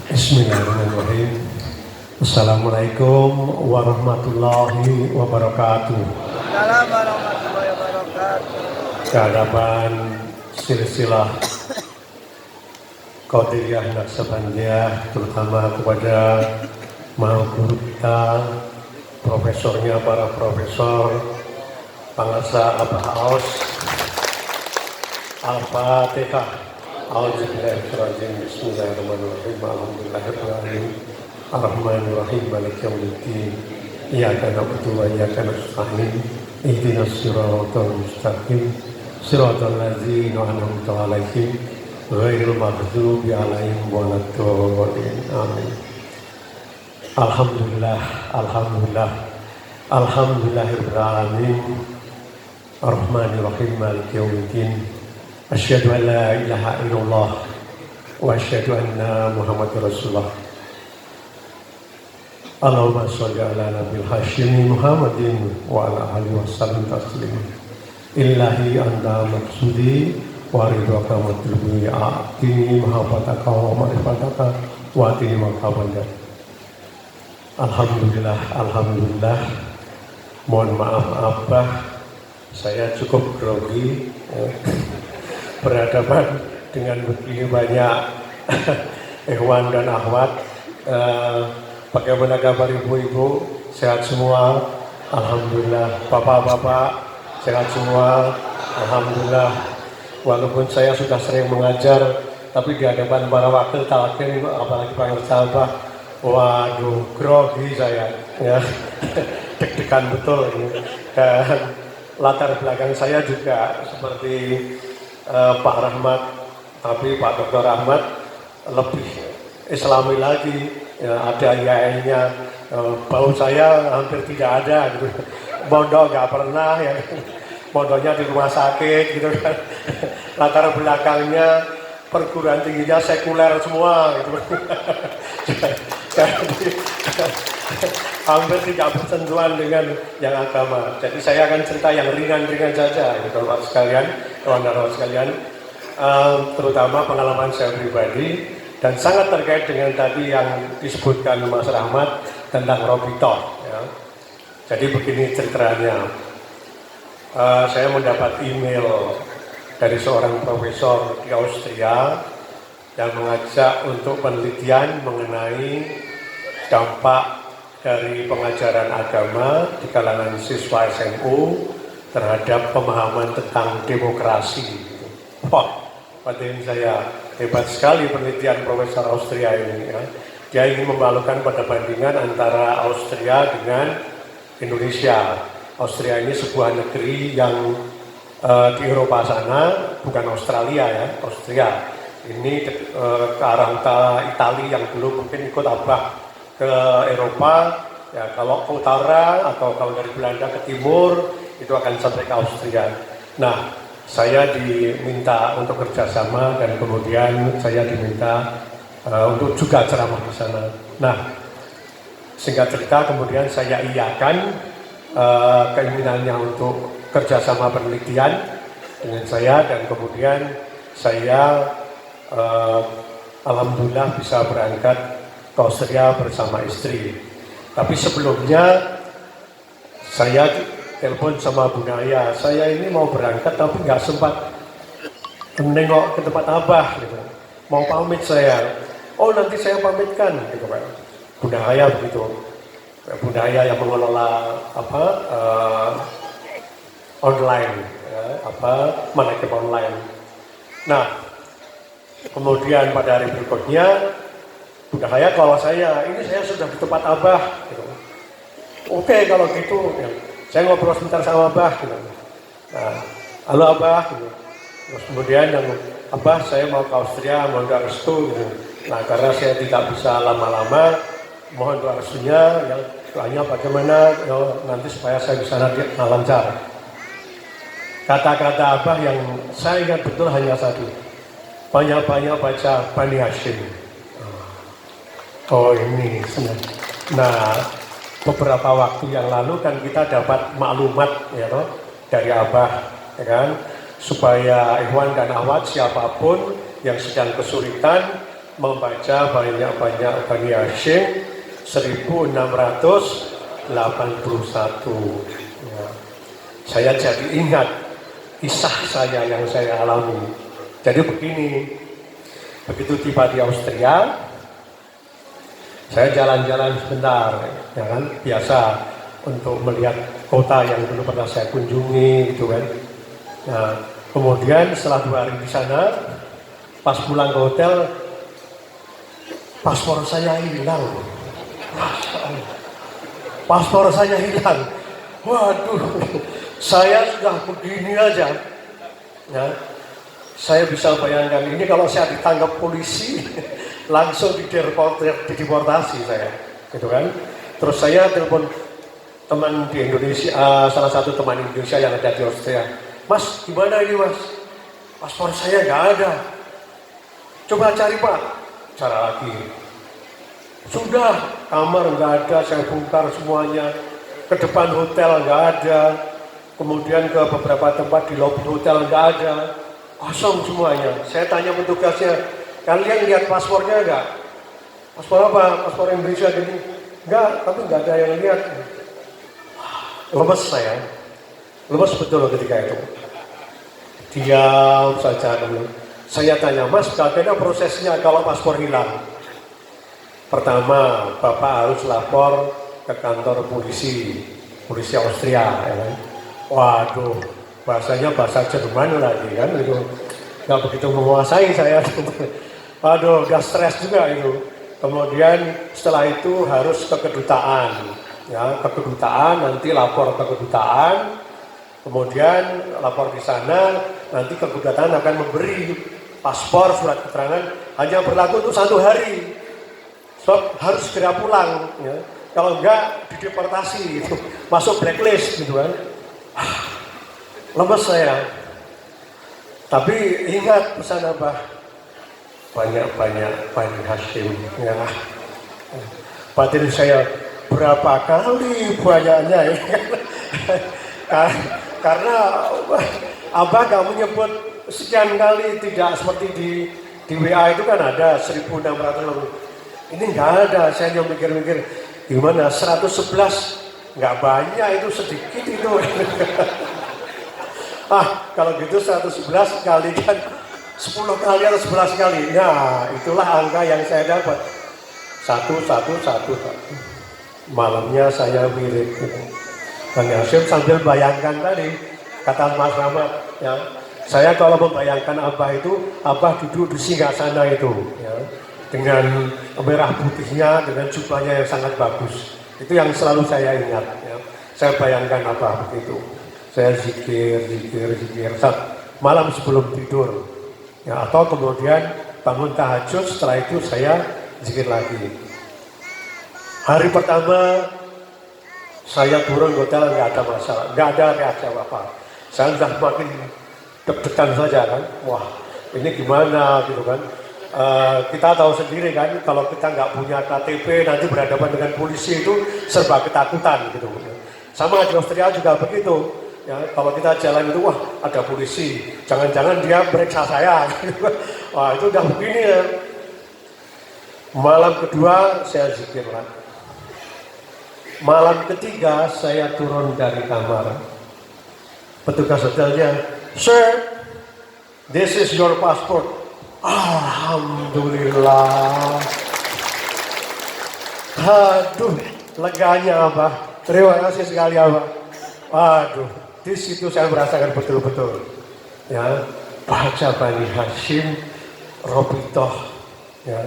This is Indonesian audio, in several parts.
Bismillahirrahmanirrahim. Assalamualaikum warahmatullahi wabarakatuh. Assalamualaikum warahmatullahi wabarakatuh. Kehadapan silsilah Qadiriyah Naqsabandiyah, terutama kepada maha guru kita, profesornya, para profesor, Pangasa Abah Aus, Al-Fatihah. Bismillahirrahmanirrahim. Alhamdulillahirrahmanirrahim. Ar-Rahmanirrahim. Maliki yaumiddin. Iyyaka na'budu wa iyyaka nasta'in. Ihdinas siratal mustaqim. Siratal ladzina an'amta 'alaihim ghairil maghdubi 'alaihim waladdallin. Amin. Alhamdulillah, alhamdulillah. Alhamdulillahirabbil alamin. Ar-Rahmanirrahim. Maliki yaumiddin. Asyhadu an la ilaha illallah wa asyhadu anna Muhammadar Rasulullah. Allahumma sholli ala nabiyil hasyimi Muhammadin wa ala alihi wasallam taslima. Illahi anta maqsudi wa ridwaka matlubi a'tini mahabbataka wa ma'rifataka wa atini maqabandak. Alhamdulillah, alhamdulillah. Mohon maaf Abah, saya cukup grogi berhadapan dengan begini banyak ikhwan dan akhwat. Bagaimana kabar ibu-ibu? Sehat semua? Alhamdulillah. Bapak-bapak sehat semua? Alhamdulillah. Walaupun saya sudah sering mengajar, tapi di hadapan para wakil talqin, apalagi para sahabat, waduh, grogi saya, ya. Deg-degan betul ini. Dan latar belakang saya juga seperti Pak Rahmat, tapi Pak Dr. Rahmat lebih islami lagi, ya, ada yainya. Bau saya hampir tidak ada gitu. Mondok nggak pernah, ya. Mondoknya di rumah sakit gitu kan. Latar belakangnya perguruan tingginya sekuler semua gitu. Jadi, hampir tidak bersentuhan dengan yang agama. Jadi saya akan cerita yang ringan-ringan saja, gitu, Bapak sekalian, kawan-kawan sekalian, terutama pengalaman saya pribadi dan sangat terkait dengan tadi yang disebutkan Mas Rahmat tentang Robito. Ya. Jadi begini ceritanya, saya mendapat email dari seorang profesor di Austria yang mengajak untuk penelitian mengenai dampak dari pengajaran agama di kalangan siswa SMU terhadap pemahaman tentang demokrasi. Wah, batin saya, hebat sekali penelitian Profesor Austria ini. Ya. Dia ingin membalukan pada bandingan antara Austria dengan Indonesia. Austria ini sebuah negeri yang di Eropa sana, bukan Australia ya, Austria. Ini ke arah utara Italia yang dulu mungkin ikut Abah ke Eropa, ya kalau ke utara atau kalau dari Belanda ke timur itu akan sampai ke Austria. Nah, saya diminta untuk kerjasama dan kemudian saya diminta untuk juga ceramah di sana. Nah, singkat cerita kemudian saya iakan keinginannya untuk kerjasama penelitian dengan saya dan kemudian saya alhamdulillah bisa berangkat ke Austria bersama istri. Tapi sebelumnya saya telepon sama Bu Naya, saya ini mau berangkat tapi nggak sempat menengok ke tempat Abah gitu. Mau pamit saya. Oh nanti saya pamitkan gitu Pak. Bu Naya begitu. Bu Naya yang mengelola online, ya, manajemen online. Nah, kemudian pada hari berikutnya, udah kayak kalau saya sudah di tempat Abah. Gitu. Oke kalau gitu, ya, saya ngobrol sebentar sama Abah. Gitu. Nah, halo Abah. Gitu. Terus kemudian yang Abah saya mau ke Austria, mohon doa restu. Gitu. Nah karena saya tidak bisa lama-lama, mohon doa restunya. Ya, doanya bagaimana? Ya, nanti supaya saya bisa lancar. Kata-kata Abah yang saya ingat betul hanya satu. Banyak-banyak baca Bani Hashim. Oh ini sebenarnya. Nah, beberapa waktu yang lalu kan kita dapat maklumat ya toh dari Abah, ya kan, supaya ikhwan dan akhwat siapapun yang sedang kesulitan membaca banyak-banyak Bani Hashim 1681. Ya. Saya jadi ingat kisah saya yang saya alami. Jadi begini, begitu tiba di Austria, saya jalan-jalan sebentar, ya kan, biasa untuk melihat kota yang dulu pernah saya kunjungi, gitu kan. Nah, kemudian setelah 2 hari di sana, pas pulang ke hotel, paspor saya hilang. Paspor saya hilang. Waduh, saya sudah begini aja. Ya, saya bisa bayangkan ini kalau saya ditangkap polisi, langsung dideportasi saya, gitu kan. Terus saya telepon teman di Indonesia, salah satu teman Indonesia yang ada di Austria. Mas, gimana ini mas? Paspor saya nggak ada. Coba cari pak. Cara lagi. Sudah, kamar nggak ada, saya bongkar semuanya. Ke depan hotel nggak ada. Kemudian ke beberapa tempat di lobi hotel nggak ada. Kosong semuanya. Saya tanya petugasnya, kalian lihat paspornya nggak? Paspor apa? Paspor Indonesia gini? Nggak, tapi nggak ada yang lihat. Lemes saya, lemes betul ketika itu. Diam saja dulu. Saya tanya, mas, bagaimana prosesnya kalau paspor hilang? Pertama, bapak harus lapor ke kantor polisi Austria, ya kan? Waduh, bahasanya bahasa Jerman lagi kan, itu nggak begitu menguasai saya. Waduh, udah stres juga itu. Kemudian setelah itu harus ke kedutaan. Ya, ke kedutaan, nanti lapor ke kedutaan, kemudian lapor di sana, nanti kedutaan akan memberi paspor, surat keterangan, hanya berlaku untuk 1 hari. So, harus segera pulang, ya. Kalau enggak dideportasi, gitu. Masuk blacklist, gitu kan. Lemes saya. Tapi ingat pesan apa? Banyak-banyak Bani Hashim, ya. Batin saya, berapa kali banyaknya ya. Karena Abah nggak menyebut sekian kali, tidak seperti di WA itu kan ada 1600. Ini nggak ada, saya hanya mikir-mikir gimana 111 nggak banyak, itu sedikit itu. Kalau gitu 111 kali kan 10 kali atau 11 kali. Nah, itulah angka yang saya dapat. 111. Malamnya saya wirid gitu. Bang Hashim sambil bayangkan tadi, kata Mas Rahmat, ya, saya kalau membayangkan Abah itu, Abah duduk di singgasana itu, ya, dengan merah putihnya, dengan jubahnya yang sangat bagus. Itu yang selalu saya ingat. Ya. Saya bayangkan Abah begitu. Saya zikir. Malam sebelum tidur. Ya, atau kemudian bangun tahajud, setelah itu saya zikir lagi. Hari pertama saya turun hotel nggak ada masalah, nggak ada reaksi apa-apa. Saya sudah makin deg-degan saja kan, wah ini gimana gitu kan. Kita tahu sendiri kan, kalau kita nggak punya KTP nanti berhadapan dengan polisi itu serba ketakutan gitu. Sama di Austria juga begitu. Ya, kalau kita jalan itu, wah ada polisi, jangan-jangan dia meriksa saya. Wah itu udah begini ya. Malam kedua saya zikir lagi. Malam ketiga saya turun dari kamar. Petugas hotelnya, "Sir, this is your passport." Alhamdulillah. Aduh, leganya Abah. Terima kasih sekali Abah. Aduh, di situ saya merasakan betul-betul. Ya, baca Bani Hashim, Robitoh, ya,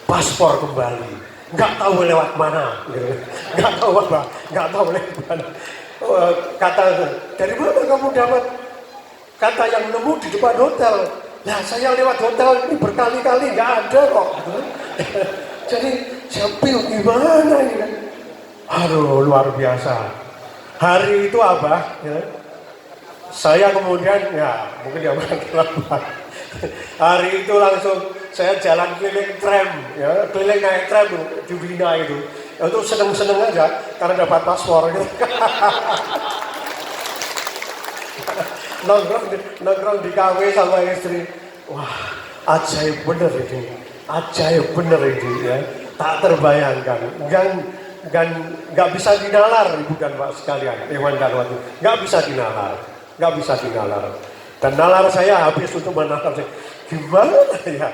paspor kembali. Nggak tahu lewat mana, gitu. Nggak tahu apa, nggak tahu lewat mana. Kata, dari mana kamu dapat? Kata yang nemu di depan hotel. Nah, saya lewat hotel ini berkali-kali nggak ada kok. Jadi saya bingung gimana ini kan? Aduh, luar biasa. Hari itu Abah, ya, saya kemudian, ya mungkin dia terlambat. Hari itu langsung saya jalan keliling tram, ya, keliling naik tram di Wina itu. Ya, itu seneng-seneng aja karena dapat paspor. Gitu. nongkrong di kafe sama istri. Wah, ajaib bener ini. ajaib bener ini ya, tak terbayangkan, nggak bisa dinalar ibu dan pak sekalian, Iwan dan Wati, nggak bisa dinalar, dan nalar saya habis untuk menalar, gimana ya,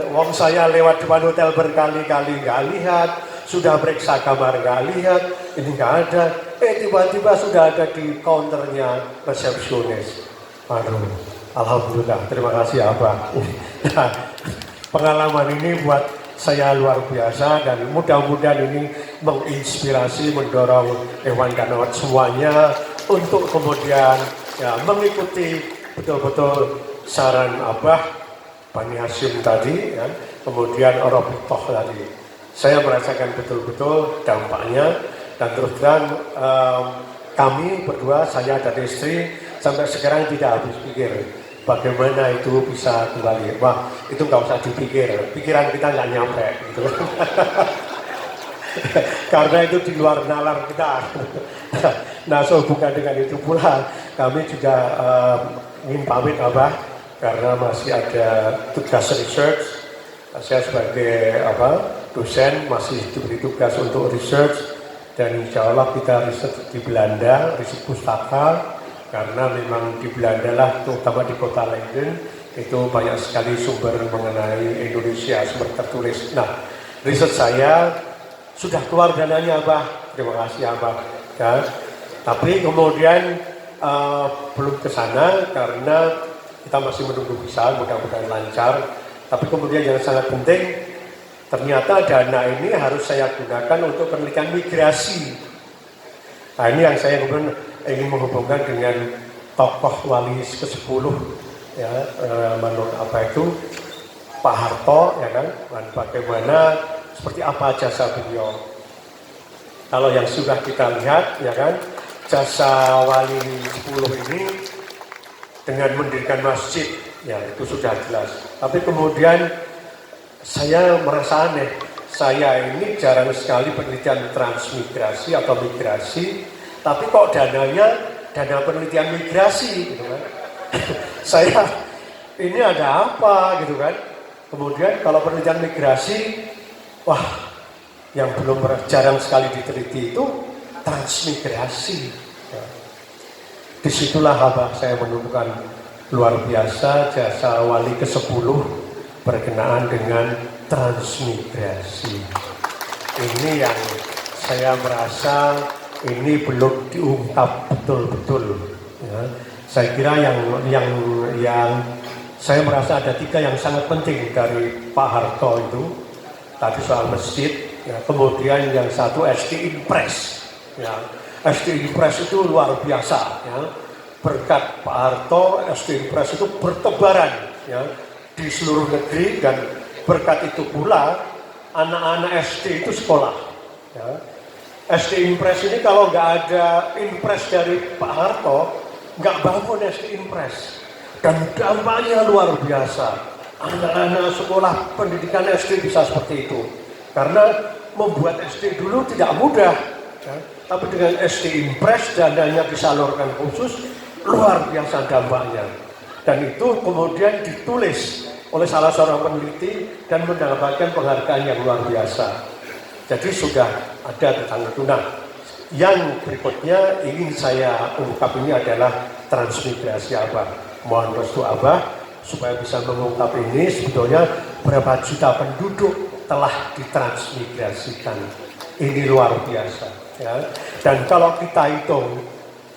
wong saya lewat depan hotel berkali-kali nggak lihat, sudah periksa kamar nggak lihat, ini nggak ada, tiba-tiba sudah ada di counternya resepsionis. Aduh, alhamdulillah, terima kasih Abah. Nah, pengalaman ini buat saya luar biasa dan mudah-mudahan ini menginspirasi, mendorong Ewan dan Awat semuanya untuk kemudian ya mengikuti betul-betul saran Abah, Bani Hashim tadi, ya, kemudian Orobutoh tadi. Saya merasakan betul-betul dampaknya dan terus terang kami berdua, saya dan istri sampai sekarang tidak habis pikir bagaimana itu bisa kembali. Wah, itu nggak usah dipikir, pikiran kita nggak nyampe gitu. Karena itu di luar nalar kita. Nah, so bukan dengan itu pula kami juga ingin pamit Abah karena masih ada tugas research. Saya sebagai dosen masih diberi tugas untuk research dan insya Allah kita riset di Belanda, riset pustaka, karena memang di Belanda lah, terutama di kota Leiden itu banyak sekali sumber mengenai Indonesia, sumber tertulis. Nah, riset saya sudah keluar dananya Abah, terima kasih Abah. Ya. Tapi kemudian belum ke sana karena kita masih menunggu visa, mudah-mudahan lancar. Tapi kemudian yang sangat penting, ternyata dana ini harus saya gunakan untuk penelitian migrasi. Nah, ini yang saya kemudian ingin menghubungkan dengan tokoh wali ke-10 ya, menurut apa itu Pak Harto ya kan, dan bagaimana seperti apa jasa beliau. Kalau yang sudah kita lihat ya kan, jasa wali 10 ini dengan mendirikan masjid ya itu sudah jelas. Tapi kemudian saya merasa aneh, saya ini jarang sekali penelitian transmigrasi atau migrasi, tapi kok dananya dana penelitian migrasi gitu kan. Saya ini ada apa gitu kan. Kemudian kalau penelitian migrasi, wah yang belum jarang sekali diteliti itu transmigrasi. Ya. Disitulah Abah saya menemukan luar biasa jasa wali ke-10 berkenaan dengan transmigrasi. Ini yang saya merasa ini belum diungkap betul-betul. Ya. Saya kira yang saya merasa ada 3 yang sangat penting dari Pak Harto itu. Tadi soal masjid, ya. Kemudian yang satu SD Impress. Ya. SD Impress itu luar biasa. Ya. Berkat Pak Harto, SD Impress itu bertebaran ya, di seluruh negeri dan berkat itu pula anak-anak SD itu sekolah. Ya. SD Impress ini kalau nggak ada Impress dari Pak Harto, nggak bangun SD Impress. Dan dampaknya luar biasa. Anak-anak sekolah pendidikan SD bisa seperti itu. Karena membuat SD dulu tidak mudah. Ya. Tapi dengan SD Impress dananya disalurkan khusus, luar biasa dampaknya. Dan itu kemudian ditulis oleh salah seorang peneliti dan mendapatkan penghargaan yang luar biasa. Jadi sudah ada tentang itu. Nah, yang berikutnya ingin saya ungkap ini adalah transmigrasi Abah. Mohon restu Abah supaya bisa mengungkap ini sebetulnya berapa juta penduduk telah ditransmigrasikan. Ini luar biasa. Ya. Dan kalau kita hitung,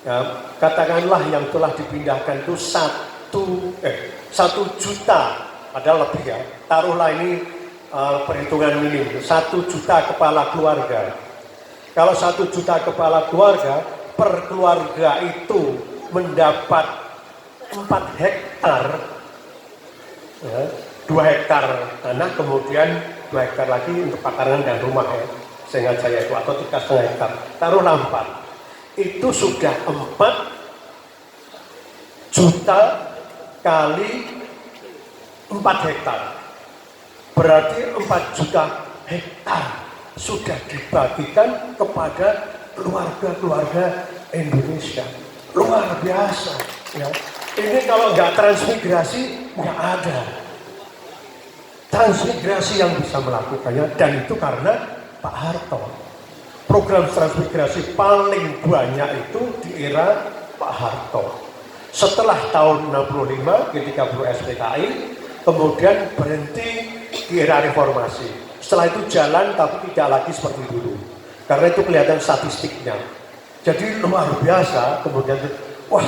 ya, katakanlah yang telah dipindahkan itu 1 juta, padahal lebih ya, taruhlah ini perhitungan minim, 1 juta kepala keluarga. Kalau 1 juta kepala keluarga, per keluarga itu mendapat 4 hektar, ya, 2 hektar tanah, kemudian 2 hektar lagi untuk pakarangan dan rumah ya, seingat saya itu, atau 3,5 hektar, taruhlah 4. Itu sudah 4 juta kali 4 hektar. Berarti 4 juta hektar sudah dibagikan kepada keluarga-keluarga Indonesia. Luar biasa. Ya. Ini kalau nggak transmigrasi, nggak ada. transmigrasi yang bisa melakukannya, dan itu karena Pak Harto. Program transmigrasi paling banyak itu di era Pak Harto. Setelah tahun 65 ketika Bro SPKI, kemudian berhenti di era reformasi. Setelah itu jalan tapi tidak lagi seperti dulu. Karena itu kelihatan statistiknya. Jadi luar biasa, kemudian wah,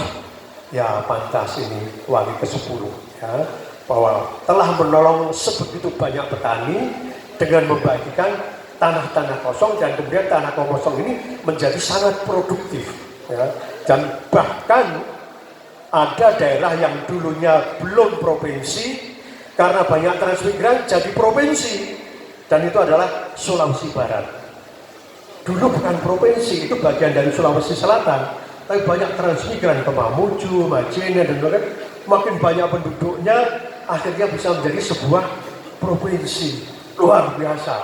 ya pantas ini wali ke-10 ya, bahwa telah menolong sebegitu banyak petani dengan membagikan tanah-tanah kosong, dan kemudian tanah kosong ini menjadi sangat produktif ya. Dan bahkan ada daerah yang dulunya belum provinsi, karena banyak transmigran jadi provinsi, dan itu adalah Sulawesi Barat. Dulu bukan provinsi, itu bagian dari Sulawesi Selatan, tapi banyak transmigran ke Mamuju, Majene, dan lain-lain. Makin banyak penduduknya, akhirnya bisa menjadi sebuah provinsi. Luar biasa.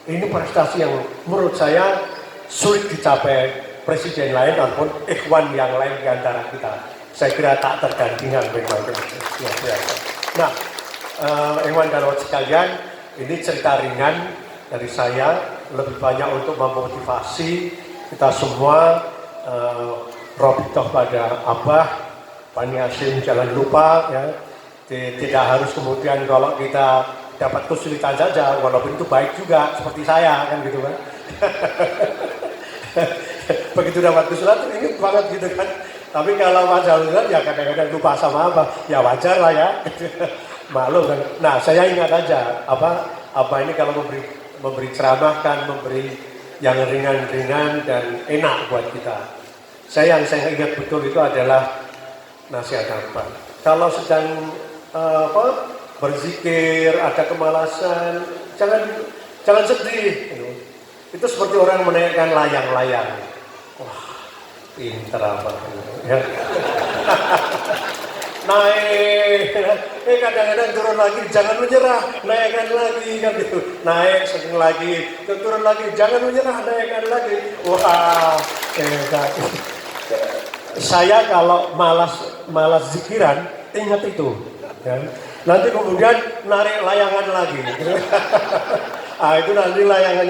Ini prestasi yang menurut saya sulit dicapai presiden lain ataupun ikhwan yang lain di antara kita. Saya kira tak tergantikan memang. Nah, ikhwan dan kawan sekalian, ini cerita ringan dari saya, lebih banyak untuk memotivasi kita semua. Robitoh pada Abah, Pani Hashim jangan lupa ya, tidak harus kemudian kalau kita dapat kesulitan saja, walaupun itu baik juga, seperti saya kan gitu kan. Begitu dapat kesulitan ini banget gitu kan. Tapi kalau masalah ya kadang-kadang lupa sama apa, ya wajar lah ya. Malu kan. Nah, saya ingat aja apa ini kalau memberi ceramah kan, memberi yang ringan-ringan dan enak buat kita. Saya ingat betul itu adalah nasihat apa? Kalau sedang berzikir, ada kemalasan, jangan sedih. Itu seperti orang menaikkan layang-layang. Wah, pinter apa? Ya. Naik, kadang-kadang turun lagi, jangan menyerah, naikkan lagi kan gitu. Naik sering lagi, turun lagi, jangan menyerah, naikkan lagi. Wah, hebat. Saya kalau malas zikiran, ingat itu. Kan? Nanti kemudian narik layangan lagi. Itu nanti layangan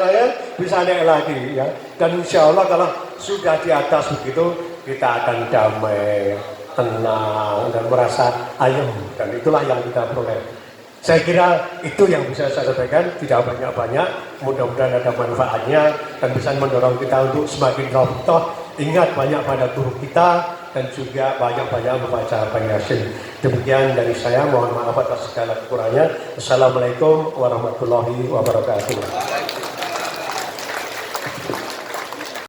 bisa naik lagi. Ya. Dan insya Allah kalau sudah di atas begitu, kita akan damai, tenang, dan merasa ayem. Dan itulah yang kita peroleh. Saya kira itu yang bisa saya sampaikan, tidak banyak-banyak. Mudah-mudahan ada manfaatnya dan bisa mendorong kita untuk semakin robitoh. Ingat banyak pada guru kita dan juga banyak-banyak membaca Pani Hashim. Demikian dari saya, mohon maaf atas segala kekurangannya. Assalamualaikum warahmatullahi wabarakatuh.